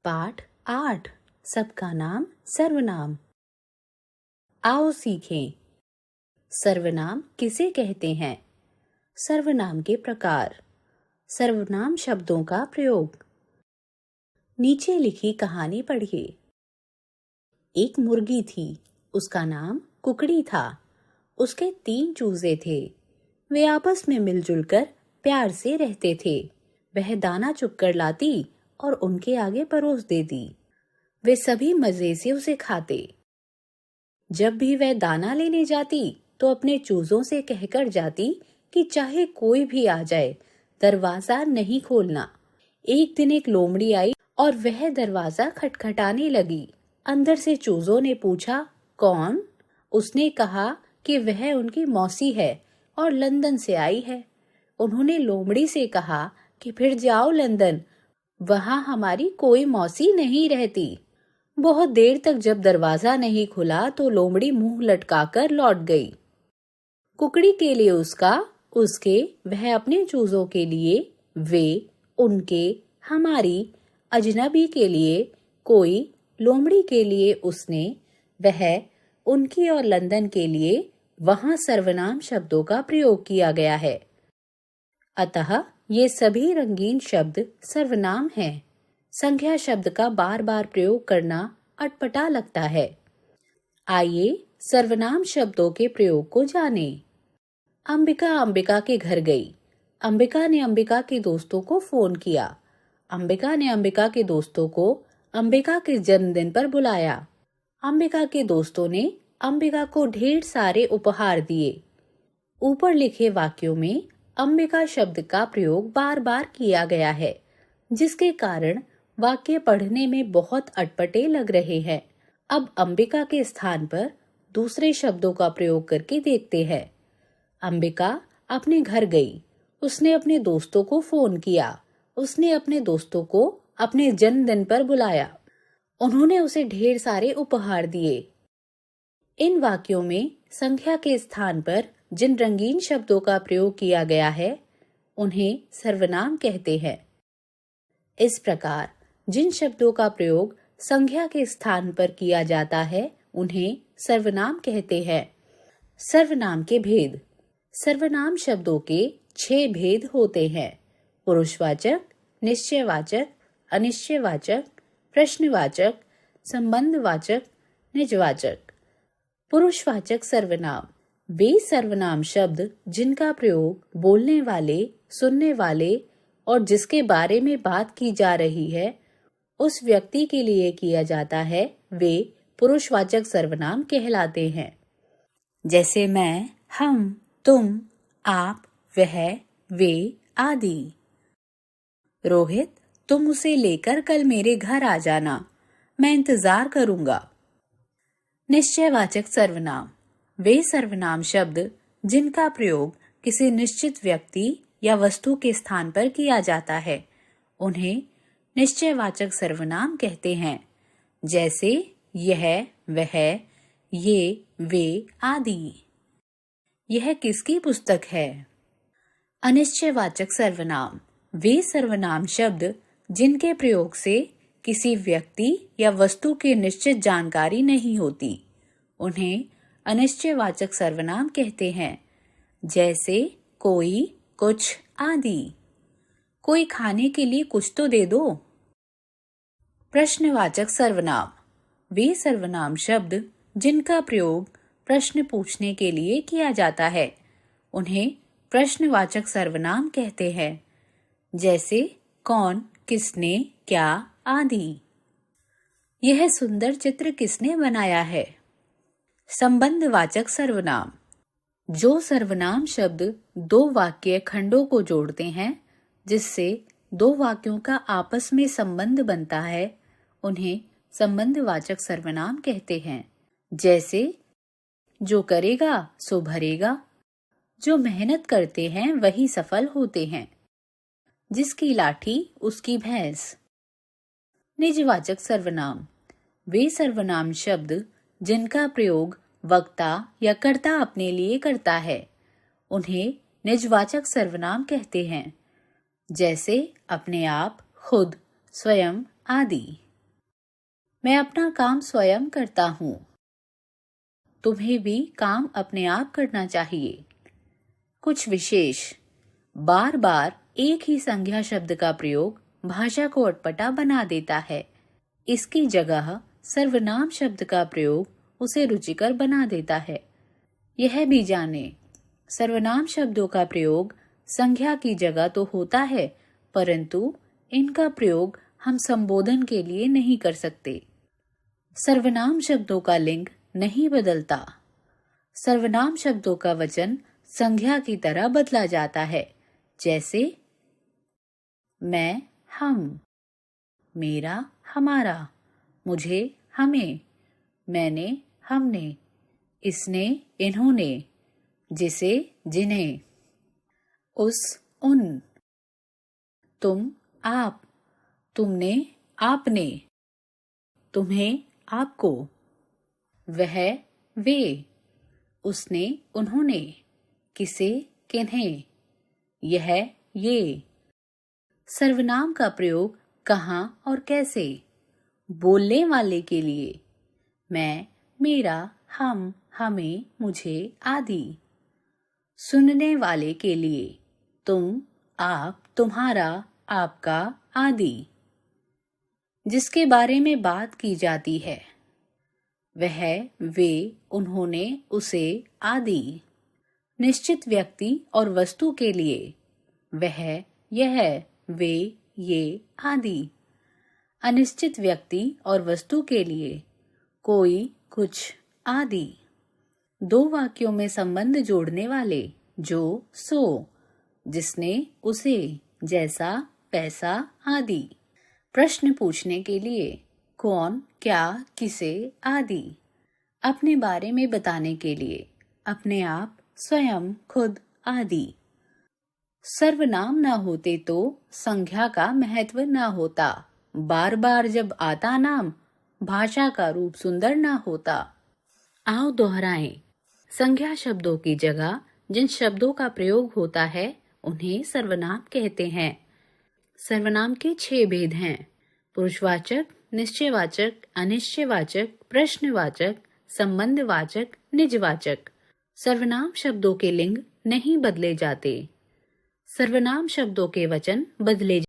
पाठ 8। सबका नाम सर्वनाम। आओ सीखें। सर्वनाम किसे कहते हैं? सर्वनाम के प्रकार। सर्वनाम शब्दों का प्रयोग। नीचे लिखी कहानी पढ़िए। एक मुर्गी थी, उसका नाम कुकड़ी था। उसके 3 चूजे थे। वे आपस में मिलजुल कर प्यार से रहते थे। वह दाना चुगकर लाती और उनके आगे परोस देती। वे सभी मजे से उसे खाते। जब भी वह दाना लेने जाती तो अपने चूजों से कहकर जाती कि चाहे कोई भी आ जाए, दरवाजा नहीं खोलना। एक दिन एक लोमड़ी आई और वह दरवाजा खटखटाने लगी। अंदर से चूजों ने पूछा, कौन? उसने कहा कि वह उनकी मौसी है और लंदन से आई है। उन्होंने लोमड़ी से कहा कि फिर जाओ लंदन, वहां हमारी कोई मौसी नहीं रहती। बहुत देर तक जब दरवाजा नहीं खुला तो लोमड़ी मुंह लटकाकर लौट गई। कुकड़ी के लिए उसका, उसके, वह अपने चूजों के लिए, वे, उनके, हमारी, अजनबी के लिए, कोई, लोमड़ी के लिए उसने, वह, उनकी और लंदन के लिए वहां सर्वनाम शब्दों का प्रयोग किया गया है। अतः ये सभी रंगीन शब्द सर्वनाम हैं। संज्ञा शब्द का बार बार प्रयोग करना अटपटा लगता है। आइए सर्वनाम शब्दों के प्रयोग को जानें। अंबिका अंबिका के घर गई। अंबिका ने अंबिका के दोस्तों को फोन किया। अंबिका ने अंबिका के दोस्तों को अंबिका के जन्मदिन पर बुलाया। अंबिका के दोस्तों ने अंबिका को ढेर सारे उपहार दिए। ऊपर लिखे वाक्यों में अंबिका शब्द का प्रयोग बार बार किया गया है, जिसके कारण वाक्य पढ़ने में बहुत अटपटे लग रहे हैं। अब अंबिका के स्थान पर दूसरे शब्दों का प्रयोग करके देखते हैं। अंबिका अपने घर गई। उसने अपने दोस्तों को फोन किया। उसने अपने दोस्तों को अपने जन्मदिन पर बुलाया। उन्होंने उसे ढेर सारे उपहार दिए। इन वाक्यों में संख्या के स्थान पर जिन रंगीन शब्दों का प्रयोग किया गया है, उन्हें सर्वनाम कहते हैं। इस प्रकार जिन शब्दों का प्रयोग संज्ञा के स्थान पर किया जाता है, उन्हें सर्वनाम कहते हैं। सर्वनाम के भेद। सर्वनाम शब्दों के 6 भेद होते हैं: पुरुषवाचक, निश्चयवाचक, अनिश्चयवाचक, प्रश्नवाचक, संबंधवाचक, निजवाचक। पुरुषवाचक सर्वनाम वे सर्वनाम शब्द जिनका प्रयोग बोलने वाले, सुनने वाले और जिसके बारे में बात की जा रही है उस व्यक्ति के लिए किया जाता है, वे पुरुषवाचक सर्वनाम कहलाते हैं। जैसे मैं, हम, तुम, आप, वह, वे आदि। रोहित, तुम उसे लेकर कल मेरे घर आ जाना, मैं इंतजार करूंगा। निश्चयवाचक सर्वनाम वे सर्वनाम शब्द जिनका प्रयोग किसी निश्चित व्यक्ति या वस्तु के स्थान पर किया जाता है, उन्हें निश्चयवाचक सर्वनाम कहते हैं। जैसे यह, वह, ये, वे आदि। यह किसकी पुस्तक है? अनिश्चयवाचक सर्वनाम वे सर्वनाम शब्द जिनके प्रयोग से किसी व्यक्ति या वस्तु की निश्चित जानकारी नहीं होती, उन्हें अनिश्चयवाचक सर्वनाम कहते हैं। जैसे कोई, कुछ आदि। कोई खाने के लिए कुछ तो दे दो। प्रश्नवाचक सर्वनाम वे सर्वनाम शब्द जिनका प्रयोग प्रश्न पूछने के लिए किया जाता है, उन्हें प्रश्नवाचक सर्वनाम कहते हैं। जैसे कौन, किसने, क्या आदि। यह सुंदर चित्र किसने बनाया है? संबंधवाचक सर्वनाम जो सर्वनाम शब्द 2 वाक्य खंडों को जोड़ते हैं, जिससे 2 वाक्यों का आपस में संबंध बनता है, उन्हें संबंधवाचक सर्वनाम कहते हैं। जैसे जो करेगा सो भरेगा, जो मेहनत करते हैं वही सफल होते हैं, जिसकी लाठी उसकी भैंस। निजवाचक सर्वनाम वे सर्वनाम शब्द जिनका प्रयोग वक्ता या कर्ता अपने लिए करता है, उन्हें निजवाचक सर्वनाम कहते हैं। जैसे अपने आप, खुद, स्वयं आदि। मैं अपना काम स्वयं करता हूँ। तुम्हें भी काम अपने आप करना चाहिए। कुछ विशेष। बार बार एक ही संज्ञा शब्द का प्रयोग भाषा को अटपटा बना देता है। इसकी जगह सर्वनाम शब्द का प्रयोग उसे रुचिकर बना देता है। यह भी जाने, सर्वनाम शब्दों का प्रयोग संज्ञा की जगह तो होता है, परंतु इनका प्रयोग हम संबोधन के लिए नहीं कर सकते। सर्वनाम शब्दों का लिंग नहीं बदलता। सर्वनाम शब्दों का वचन संज्ञा की तरह बदला जाता है, जैसे मैं, हम, मेरा, हमारा, मुझे, हमें, मैंने, हमने, इसने, इन्होंने, जिसे, जिन्हें, उस, उन, तुम, आप, तुमने, आपने, तुम्हें, आपको, वह, वे, उसने, उन्होंने, किसे, किन्हें, यह, ये। सर्वनाम का प्रयोग कहाँ और कैसे? बोलने वाले के लिए मैं, मेरा, हम, हमें, मुझे आदि। सुनने वाले के लिए तुम, आप, तुम्हारा, आपका आदि। जिसके बारे में बात की जाती है वह, वे, उन्होंने, उसे आदि। निश्चित व्यक्ति और वस्तु के लिए वह, यह, वे, ये आदि। अनिश्चित व्यक्ति और वस्तु के लिए कोई, कुछ आदि। दो वाक्यों में संबंध जोड़ने वाले जो, सो, जिसने, उसे, जैसा, पैसा आदि। प्रश्न पूछने के लिए कौन, क्या, किसे आदि। अपने बारे में बताने के लिए अपने आप, स्वयं, खुद आदि। सर्वनाम न होते तो संज्ञा का महत्व न होता। बार बार जब आता नाम भाषा का रूप सुंदर न होता। आओ दोहराएं। संज्ञा शब्दों की जगह जिन शब्दों का प्रयोग होता है उन्हें सर्वनाम कहते हैं। सर्वनाम के 6 भेद हैं: पुरुषवाचक, निश्चयवाचक, अनिश्चयवाचक, प्रश्नवाचक, संबंधवाचक, निजवाचक। सर्वनाम शब्दों के लिंग नहीं बदले जाते। सर्वनाम शब्दों के वचन बदले